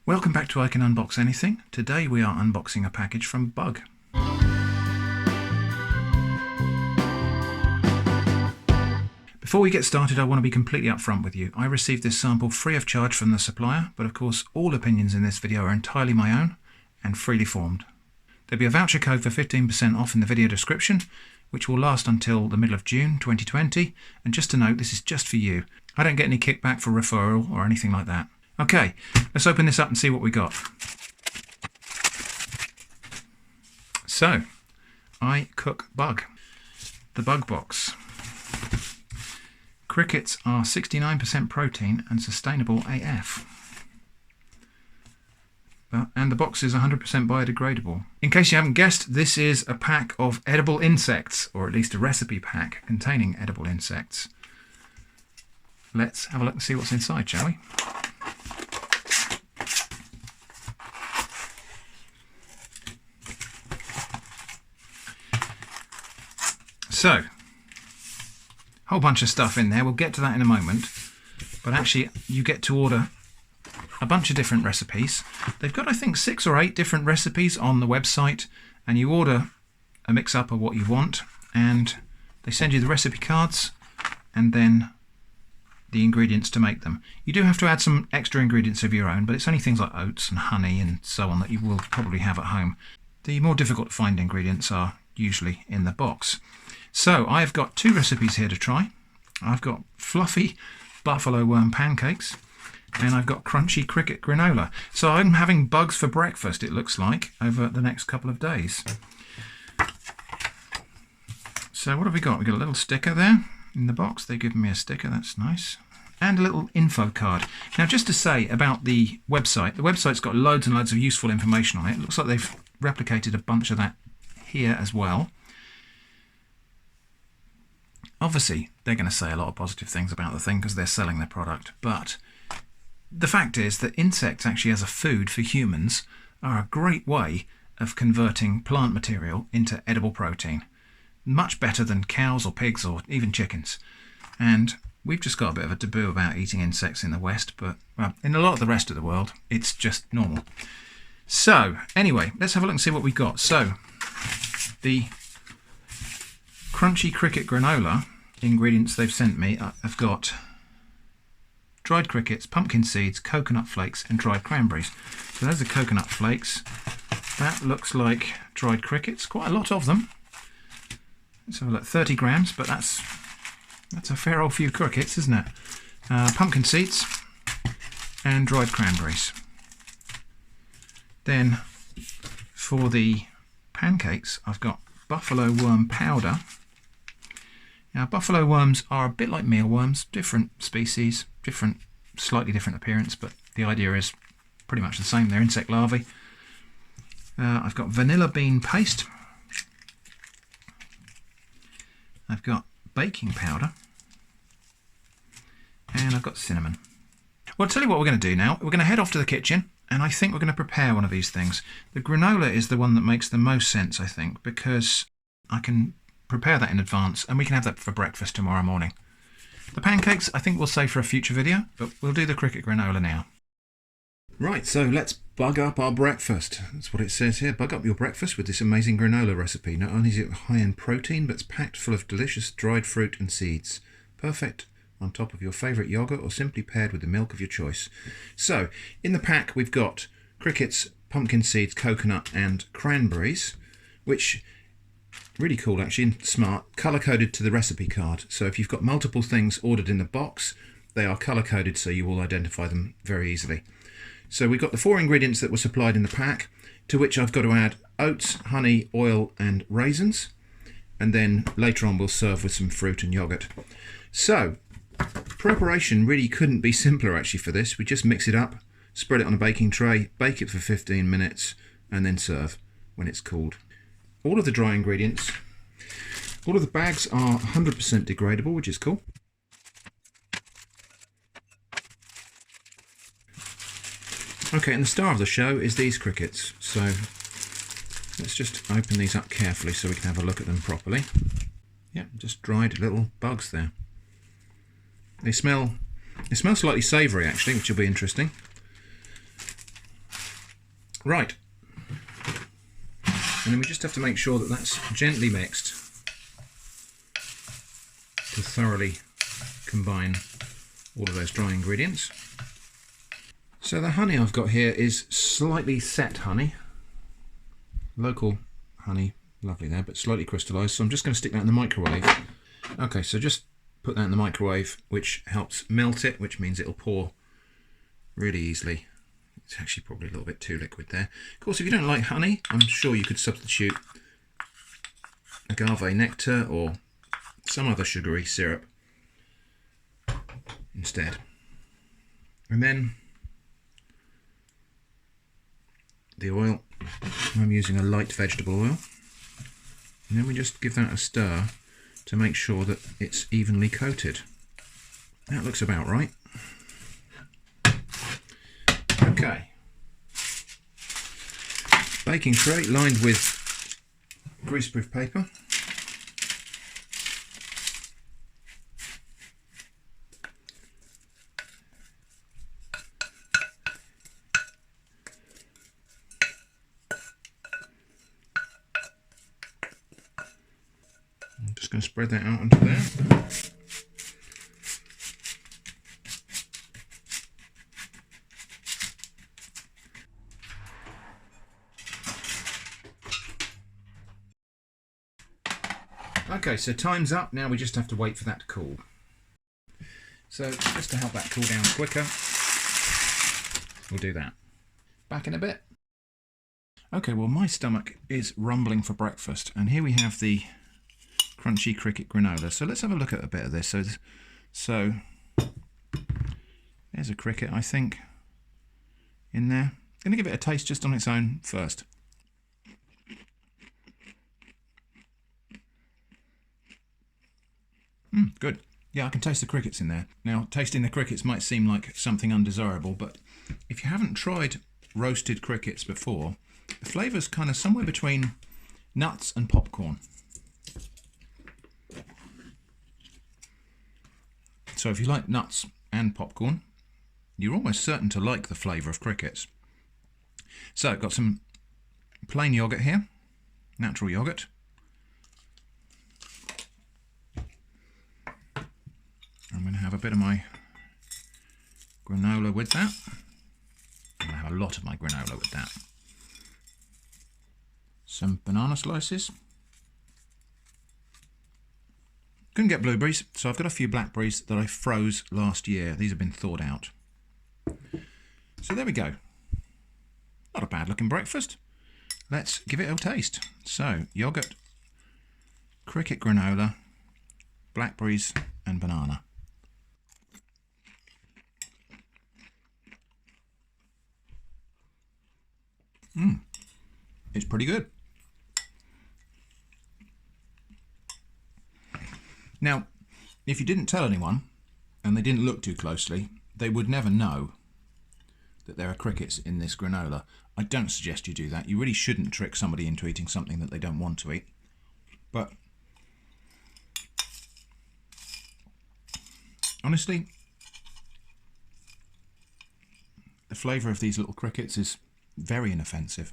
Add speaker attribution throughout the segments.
Speaker 1: Welcome back to I Can Unbox Anything. Today we are unboxing a package from Bug. Before we get started, I want to be completely upfront with you. I received this sample free of charge from the supplier, but of course all opinions in this video are entirely my own and freely formed. There'll be a voucher code for 15% off in the video description, which will last until the middle of June 2020, and just to note, this is just for you. I don't get any kickback for referral or anything like that. Okay, let's open this up and see what we got. So, I cook Bug. The Bug box. Crickets are 69% protein and sustainable AF. And the box is 100% biodegradable. In case you haven't guessed, this is a pack of edible insects, or at least a recipe pack containing edible insects. Let's have a look and see what's inside, shall we? So, whole bunch of stuff in there. We'll get to that in a moment. But actually, you get to order a bunch of different recipes. They've got, I think, 6 or 8 different recipes on the website, and you order a mix-up of what you want, and they send you the recipe cards and then the ingredients to make them. You do have to add some extra ingredients of your own, but it's only things like oats and honey and so on that you will probably have at home. The more difficult to find ingredients are usually in the box. So I've got 2 recipes here to try. I've got fluffy buffalo worm pancakes and I've got crunchy cricket granola. So I'm having bugs for breakfast, it looks like, over the next couple of days. So what have we got? We've got a little sticker there in the box. They've given me a sticker, that's nice. And a little info card. Now just to say about the website's got loads and loads of useful information on it. It looks like they've replicated a bunch of that here as well. Obviously, they're going to say a lot of positive things about the thing because they're selling their product, but the fact is that insects actually as a food for humans are a great way of converting plant material into edible protein. Much better than cows or pigs or even chickens. And we've just got a bit of a taboo about eating insects in the West, but well, in a lot of the rest of the world, it's just normal. So, anyway, let's have a look and see what we've got. So, the crunchy cricket granola ingredients they've sent me, I've got dried crickets, pumpkin seeds, coconut flakes and dried cranberries. So there's the coconut flakes. That looks like dried crickets, quite a lot of them. Let's have a look, 30 grams, but that's a fair old few crickets, isn't it? Pumpkin seeds and dried cranberries. Then for the pancakes, I've got buffalo worm powder. Now, buffalo worms are a bit like mealworms, different species, slightly different appearance, but the idea is pretty much the same. They're insect larvae. I've got vanilla bean paste. I've got baking powder. And I've got cinnamon. Well, I'll tell you what we're going to do now. We're going to head off to the kitchen, and I think we're going to prepare one of these things. The granola is the one that makes the most sense, I think, because I can prepare that in advance and we can have that for breakfast tomorrow morning. The pancakes I think we'll save for a future video, but we'll do the cricket granola now. Right, so let's bug up our breakfast. That's what it says here. Bug up your breakfast with this amazing granola recipe. Not only is it high in protein, but it's packed full of delicious dried fruit and seeds. Perfect on top of your favourite yogurt or simply paired with the milk of your choice. So, in the pack we've got crickets, pumpkin seeds, coconut and cranberries, which really cool actually, and smart, colour-coded to the recipe card. So if you've got multiple things ordered in the box, they are colour-coded so you will identify them very easily. So we've got the 4 ingredients that were supplied in the pack, to which I've got to add oats, honey, oil and raisins, and then later on we'll serve with some fruit and yoghurt. So, preparation really couldn't be simpler actually for this. We just mix it up, spread it on a baking tray, bake it for 15 minutes, and then serve when it's cooled. All of the dry ingredients, all of the bags are 100% degradable, which is cool. Okay, and the star of the show is these crickets. So let's just open these up carefully so we can have a look at them properly. Yeah, just dried little bugs there. They smell slightly savoury actually, which will be interesting. Right. And then we just have to make sure that that's gently mixed to thoroughly combine all of those dry ingredients. So the honey I've got here is slightly set honey. Local honey, lovely there, but slightly crystallised. So I'm just going to stick that in the microwave. Okay, so just put that in the microwave, which helps melt it, which means it'll pour really easily. It's actually probably a little bit too liquid there. Of course, if you don't like honey, I'm sure you could substitute agave nectar or some other sugary syrup instead. And then the oil. I'm using a light vegetable oil. And then we just give that a stir to make sure that it's evenly coated. That looks about right. Okay. Baking tray lined with greaseproof paper. I'm just going to spread that out onto there. Okay, so time's up. Now we just have to wait for that to cool. So just to help that cool down quicker, we'll do that. Back in a bit. Okay, well my stomach is rumbling for breakfast, and here we have the crunchy cricket granola. So let's have a look at a bit of this. So there's a cricket, I think, in there. I'm going to give it a taste just on its own first. Good. Yeah, I can taste the crickets in there. Now, tasting the crickets might seem like something undesirable, but if you haven't tried roasted crickets before, the flavour's kind of somewhere between nuts and popcorn. So if you like nuts and popcorn, you're almost certain to like the flavour of crickets. So I've got some plain yoghurt here, natural yoghurt. I'm going to have a bit of my granola with that. I'm going to have a lot of my granola with that. Some banana slices. Couldn't get blueberries, so I've got a few blackberries that I froze last year. These have been thawed out. So there we go. Not a bad looking breakfast. Let's give it a taste. So, yoghurt, cricket granola, blackberries and banana. It's pretty good. Now, if you didn't tell anyone, and they didn't look too closely, they would never know that there are crickets in this granola. I don't suggest you do that. You really shouldn't trick somebody into eating something that they don't want to eat. But honestly, the flavour of these little crickets is very inoffensive.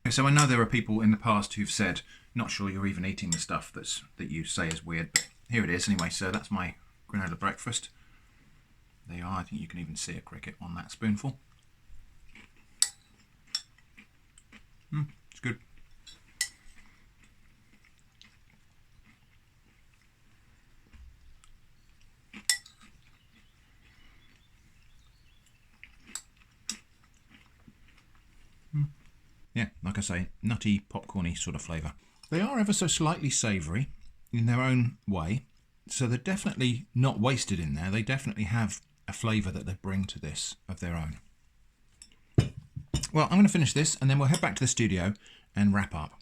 Speaker 1: So I know there are people in the past who've said, not sure you're even eating the stuff that you say is weird, but here it is anyway. So that's my granola breakfast. There you are. I think you can even see a cricket on that spoonful. It's good. Yeah, like I say, nutty, popcorny sort of flavour. They are ever so slightly savoury in their own way, so they're definitely not wasted in there. They definitely have a flavour that they bring to this of their own. Well, I'm going to finish this and then we'll head back to the studio and wrap up.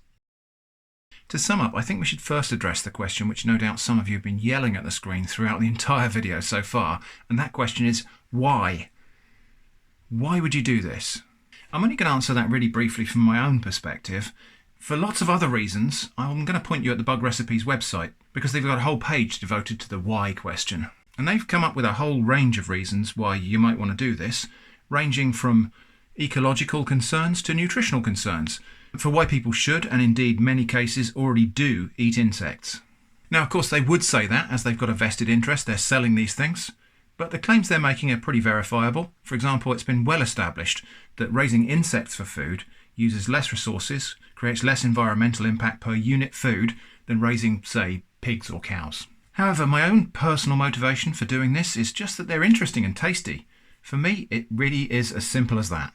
Speaker 1: To sum up, I think we should first address the question which no doubt some of you have been yelling at the screen throughout the entire video so far, and that question is, why? Why would you do this? I'm only going to answer that really briefly from my own perspective. For lots of other reasons, I'm going to point you at the Bug Recipes website, because they've got a whole page devoted to the why question. And they've come up with a whole range of reasons why you might want to do this, ranging from ecological concerns to nutritional concerns, for why people should, and indeed many cases already do, eat insects. Now, of course, they would say that, as they've got a vested interest, they're selling these things, but the claims they're making are pretty verifiable. For example, it's been well established that raising insects for food uses less resources, creates less environmental impact per unit food than raising, say, pigs or cows. However, my own personal motivation for doing this is just that they're interesting and tasty. For me, it really is as simple as that.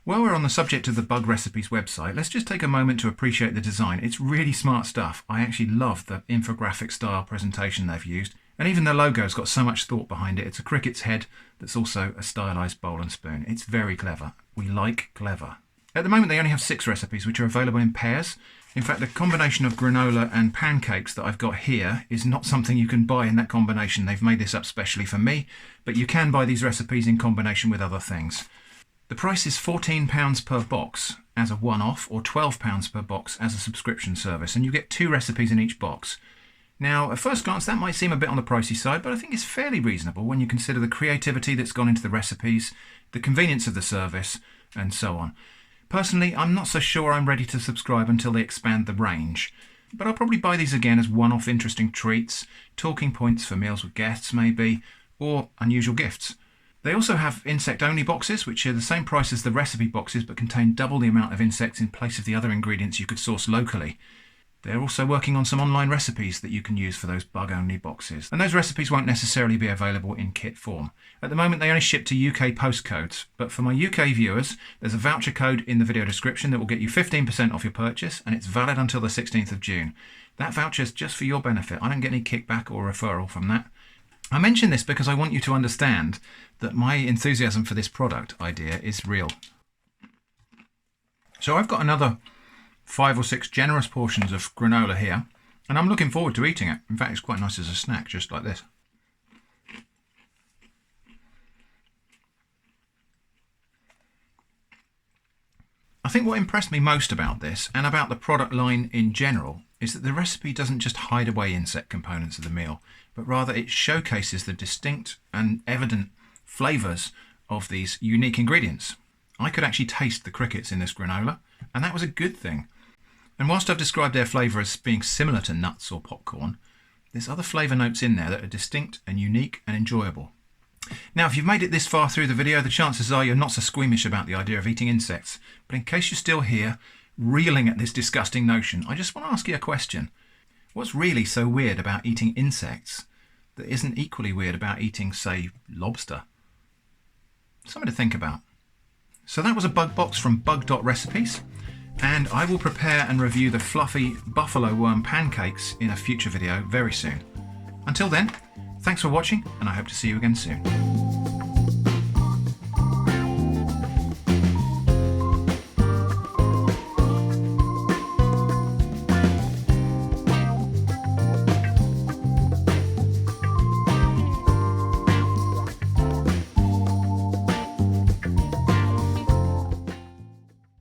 Speaker 1: While we're on the subject of the Bug Recipes website, let's just take a moment to appreciate the design. It's really smart stuff. I actually love the infographic style presentation they've used. And even the logo's got so much thought behind it. It's a cricket's head that's also a stylised bowl and spoon. It's very clever. We like clever. At the moment they only have 6 recipes which are available in pairs. In fact, the combination of granola and pancakes that I've got here is not something you can buy in that combination. They've made this up specially for me, but you can buy these recipes in combination with other things. The price is £14 per box as a one-off, or £12 per box as a subscription service, and you get 2 recipes in each box. Now, at first glance, that might seem a bit on the pricey side, but I think it's fairly reasonable when you consider the creativity that's gone into the recipes, the convenience of the service, and so on. Personally, I'm not so sure I'm ready to subscribe until they expand the range, but I'll probably buy these again as one-off interesting treats, talking points for meals with guests maybe, or unusual gifts. They also have insect-only boxes, which are the same price as the recipe boxes but contain double the amount of insects in place of the other ingredients you could source locally. They're also working on some online recipes that you can use for those bug-only boxes. And those recipes won't necessarily be available in kit form. At the moment they only ship to UK postcodes, but for my UK viewers, there's a voucher code in the video description that will get you 15% off your purchase, and it's valid until the 16th of June. That voucher is just for your benefit. I don't get any kickback or referral from that. I mention this because I want you to understand that my enthusiasm for this product idea is real. So I've got another 5 or 6 generous portions of granola here, and I'm looking forward to eating it. In fact, it's quite nice as a snack, just like this. I think what impressed me most about this, and about the product line in general, is that the recipe doesn't just hide away insect components of the meal, but rather it showcases the distinct and evident flavours of these unique ingredients. I could actually taste the crickets in this granola, and that was a good thing. And whilst I've described their flavour as being similar to nuts or popcorn, there's other flavour notes in there that are distinct and unique and enjoyable. Now, if you've made it this far through the video, the chances are you're not so squeamish about the idea of eating insects. But in case you're still here, reeling at this disgusting notion, I just want to ask you a question. What's really so weird about eating insects that isn't equally weird about eating, say, lobster? Something to think about. So that was a bug box from BUG.RECIPES, and I will prepare and review the fluffy buffalo worm pancakes in a future video very soon. Until then, thanks for watching, and I hope to see you again soon.